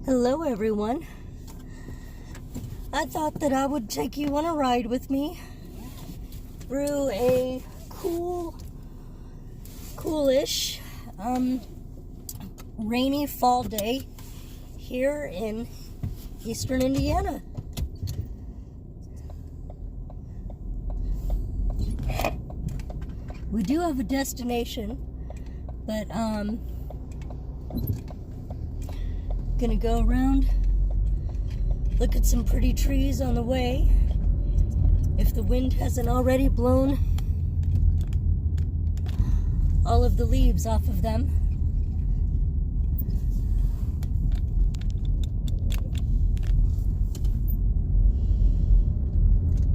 Hello everyone. I thought that I would take you on a ride with me through a coolish, rainy fall day here in eastern Indiana. We do have a destination, but gonna go around, look at some pretty trees on the way, if the wind hasn't already blown all of the leaves off of them.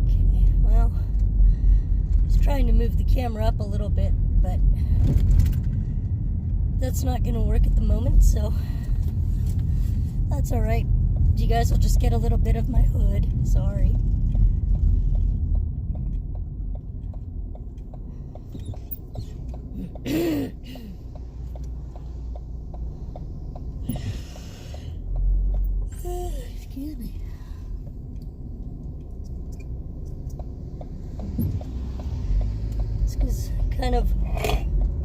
Okay, well, I was trying to move the camera up a little bit, but that's not gonna work at the moment, so that's all right. You guys will just get a little bit of my hood. Sorry. Excuse me. It's kind of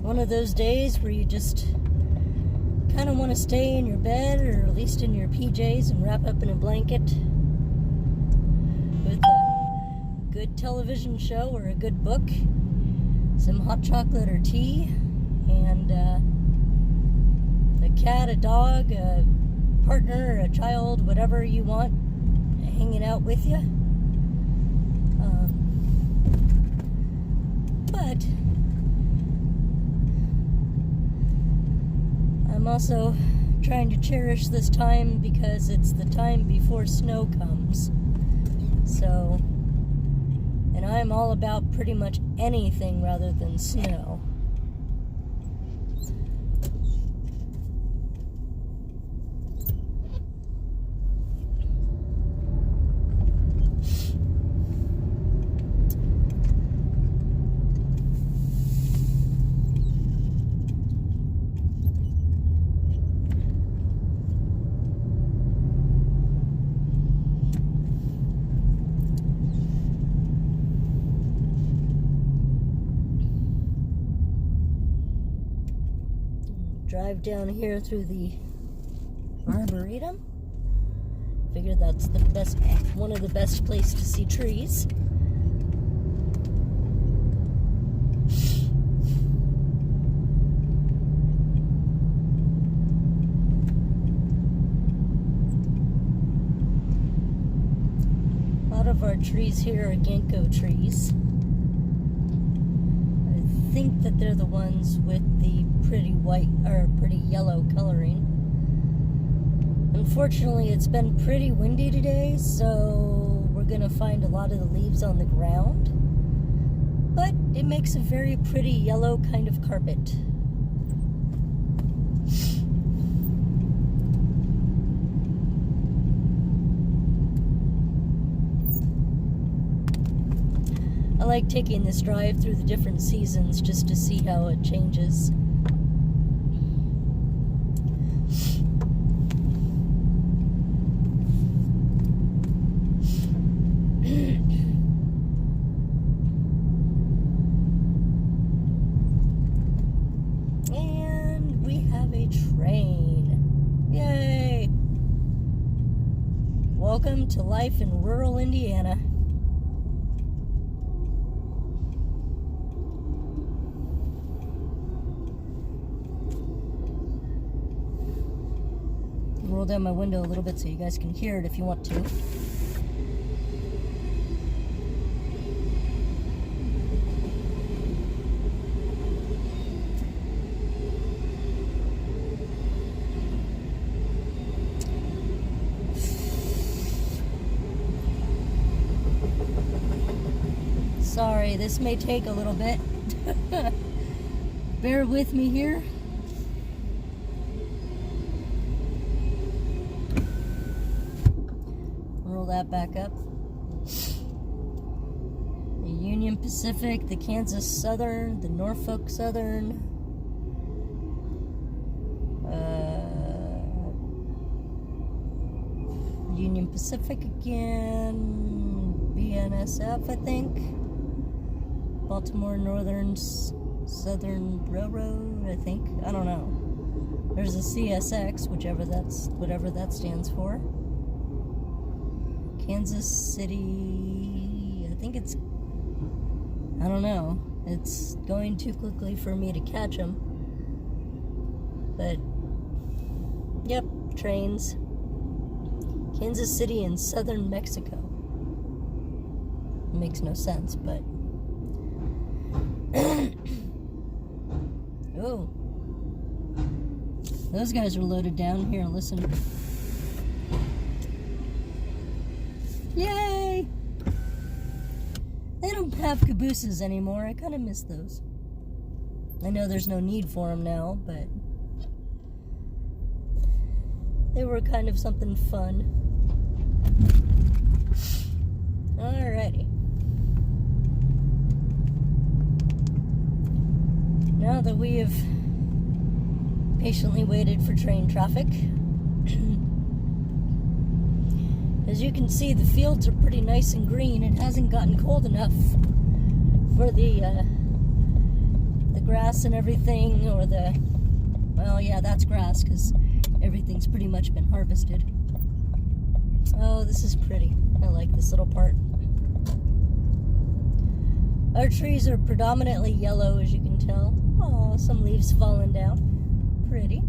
one of those days where you just kind of want to stay in your bed, or at least in your PJs, and wrap up in a blanket with a good television show or a good book, some hot chocolate or tea, and a cat, a dog, a partner, a child, whatever you want, hanging out with you. But I'm also trying to cherish this time because it's the time before snow comes. So, and I'm all about pretty much anything rather than snow. Drive down here through the Arboretum. Figure that's the best, one of the best places to see trees. A lot of our trees here are ginkgo trees. I think that they're the ones with the pretty white or pretty yellow coloring. Unfortunately, it's been pretty windy today, so we're gonna find a lot of the leaves on the ground, but it makes a very pretty yellow kind of carpet. I like taking this drive through the different seasons just to see how it changes. And we have a train. Yay! Welcome to life in rural Indiana. Roll down my window a little bit so you guys can hear it if you want to. Sorry, this may take a little bit. Bear with me here. Roll that back up. The Union Pacific, the Kansas Southern, the Norfolk Southern, Union Pacific again. BNSF, I think. Baltimore Northern Southern Railroad, I think. I don't know. There's a CSX, whatever that stands for. Kansas City, I think it's, I don't know. It's going too quickly for me to catch them. But, yep, trains. Kansas City in southern Mexico. It makes no sense, but... Oh. Those guys are loaded down. Here, listen. Yay! They don't have cabooses anymore. I kind of miss those. I know there's no need for them now, but they were kind of something fun. Alrighty. Now that we have patiently waited for train traffic, as you can see, the fields are pretty nice and green. It hasn't gotten cold enough for the grass and everything, or the, well, yeah, that's grass because everything's pretty much been harvested. Oh, this is pretty. I like this little part. Our trees are predominantly yellow, as you can tell. Oh, some leaves falling down. Pretty.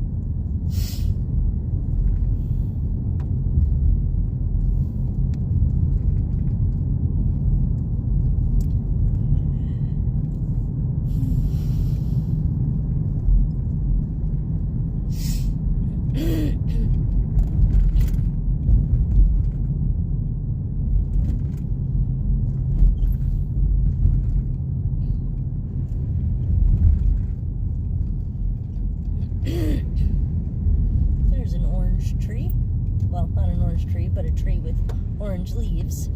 There's an orange tree. Well, not an orange tree, but a tree with orange leaves.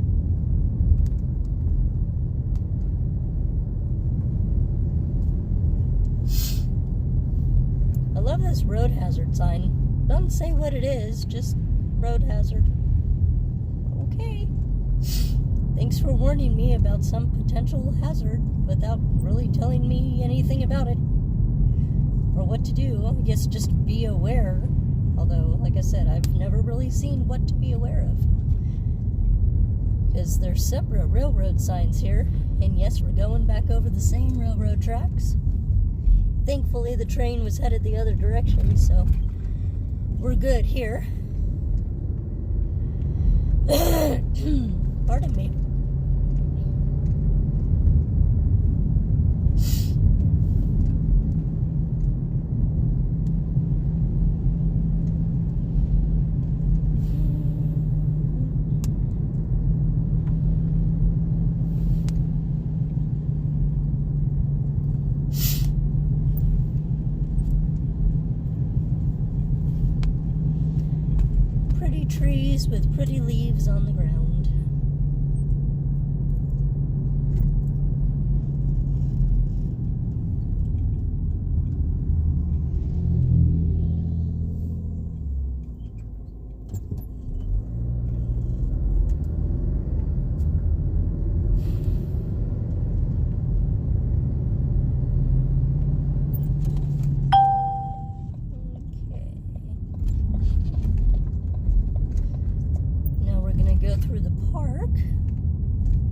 I love this road hazard sign. Doesn't say what it is, just road hazard. Okay. Thanks for warning me about some potential hazard without really telling me anything about it or what to do. I guess just be aware. Although, like I said, I've never really seen what to be aware of. Because there's separate railroad signs here. And yes, we're going back over the same railroad tracks. Thankfully, the train was headed the other direction, so we're good here. Pardon me. Trees with pretty leaves on the ground. Through the park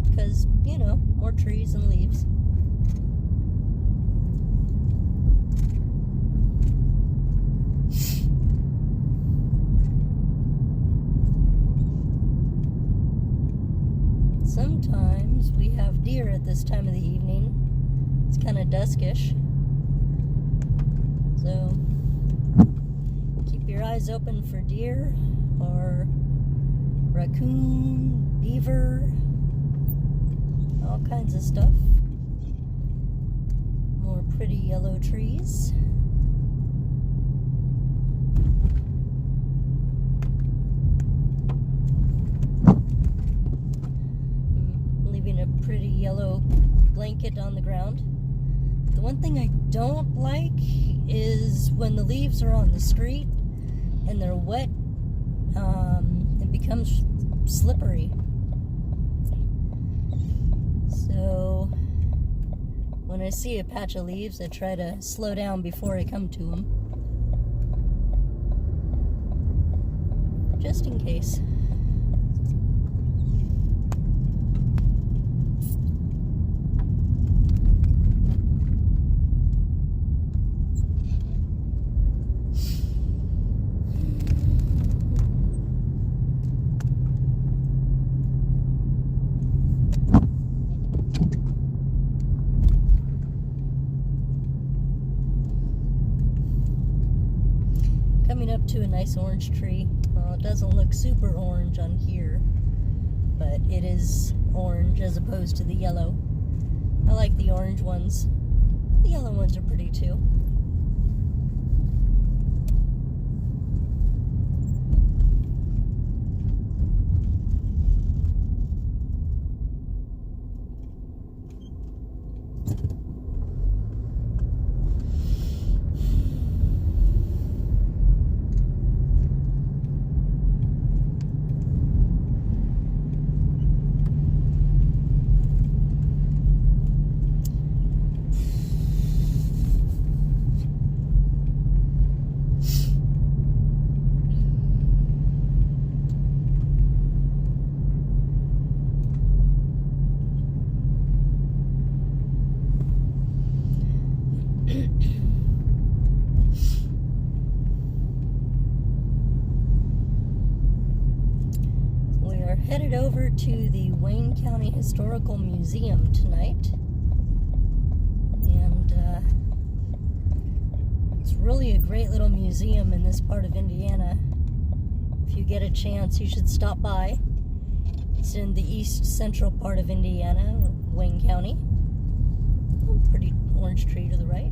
because, you know, more trees and leaves. Sometimes we have deer at this time of the evening. It's kind of duskish, so keep your eyes open for deer or raccoon, beaver, all kinds of stuff. More pretty yellow trees. Leaving a pretty yellow blanket on the ground. The one thing I don't like is when the leaves are on the street and they're wet. It becomes slippery. So when I see a patch of leaves, I try to slow down before I come to them, just in case. Coming up to a nice orange tree. Well, it doesn't look super orange on here, but it is orange as opposed to the yellow. I like the orange ones. The yellow ones are pretty too. We are headed over to the Wayne County Historical Museum tonight, and it's really a great little museum in this part of Indiana. If you get a chance, you should stop by. It's in the east central part of Indiana, Wayne County. Pretty orange tree to the right.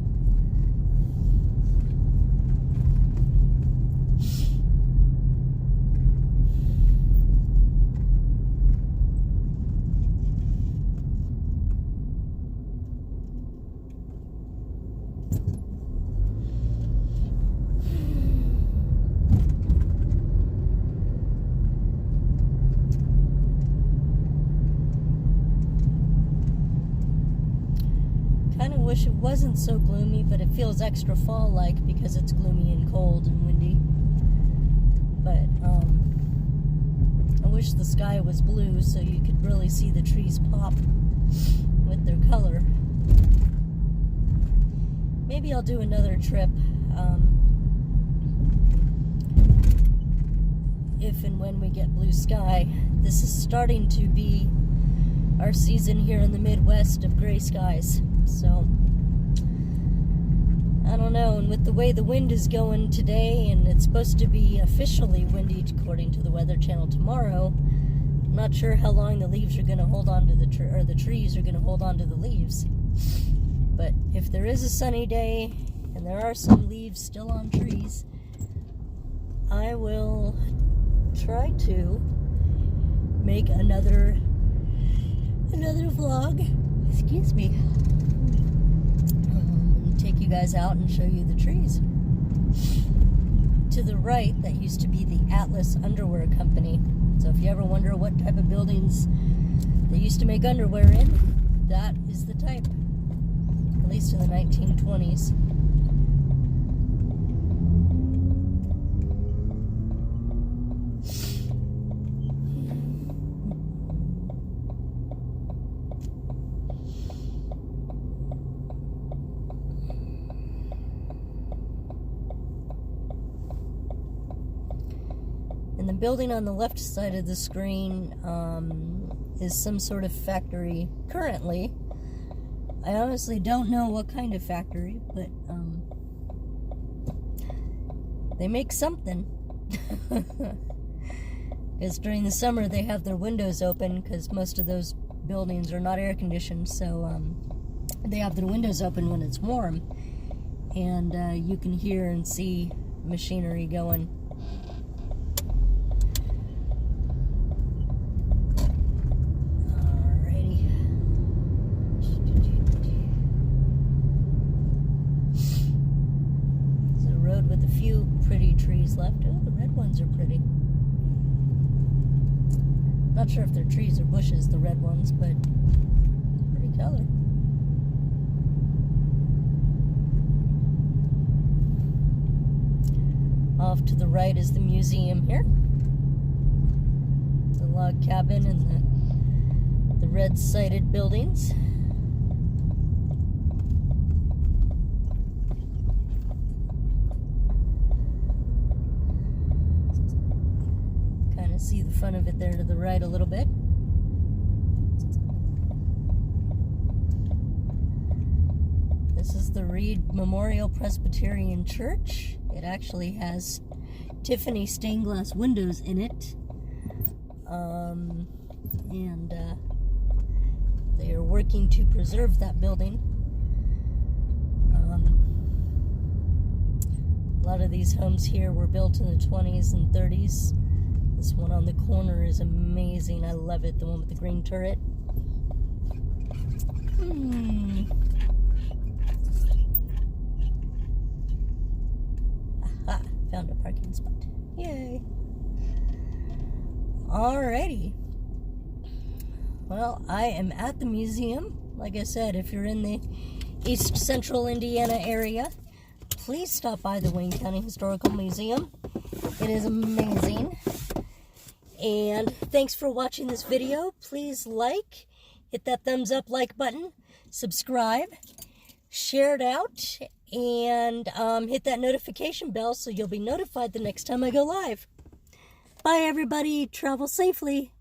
Wish it wasn't so gloomy, but it feels extra fall-like because it's gloomy and cold and windy. But I wish the sky was blue so you could really see the trees pop with their color. Maybe I'll do another trip if and when we get blue sky. This is starting to be our season here in the Midwest of gray skies. So, I don't know, and with the way the wind is going today, and it's supposed to be officially windy according to the Weather Channel tomorrow, I'm not sure how long the leaves are going to hold on to the trees are going to hold on to the leaves. But if there is a sunny day, and there are some leaves still on trees, I will try to make another vlog. Excuse me. Take you guys out and show you the trees. To the right, that used to be the Atlas Underwear Company. So if you ever wonder what type of buildings they used to make underwear in, that is the type. At least in the 1920s. And the building on the left side of the screen is some sort of factory currently. I honestly don't know what kind of factory, but they make something. Because during the summer they have their windows open because most of those buildings are not air conditioned, so they have their windows open when it's warm, and you can hear and see machinery going. With a few pretty trees left. Oh, the red ones are pretty. Not sure if they're trees or bushes, the red ones, but pretty color. Off to the right is the museum here. The log cabin and the red-sided buildings. Kind of see the front of it there to the right a little bit. This is the Reed Memorial Presbyterian Church. It actually has Tiffany stained glass windows in it. And they are working to preserve that building. A lot of these homes here were built in the 20s and 30s. This one on the corner is amazing. I love it, the one with the green turret. Aha, found a parking spot. Yay. Alrighty. Well, I am at the museum. Like I said, if you're in the East Central Indiana area, please stop by the Wayne County Historical Museum. It is amazing. And thanks for watching this video. Please like, hit that thumbs up like button, subscribe, share it out, and hit that notification bell so you'll be notified the next time I go live. Bye everybody, travel safely.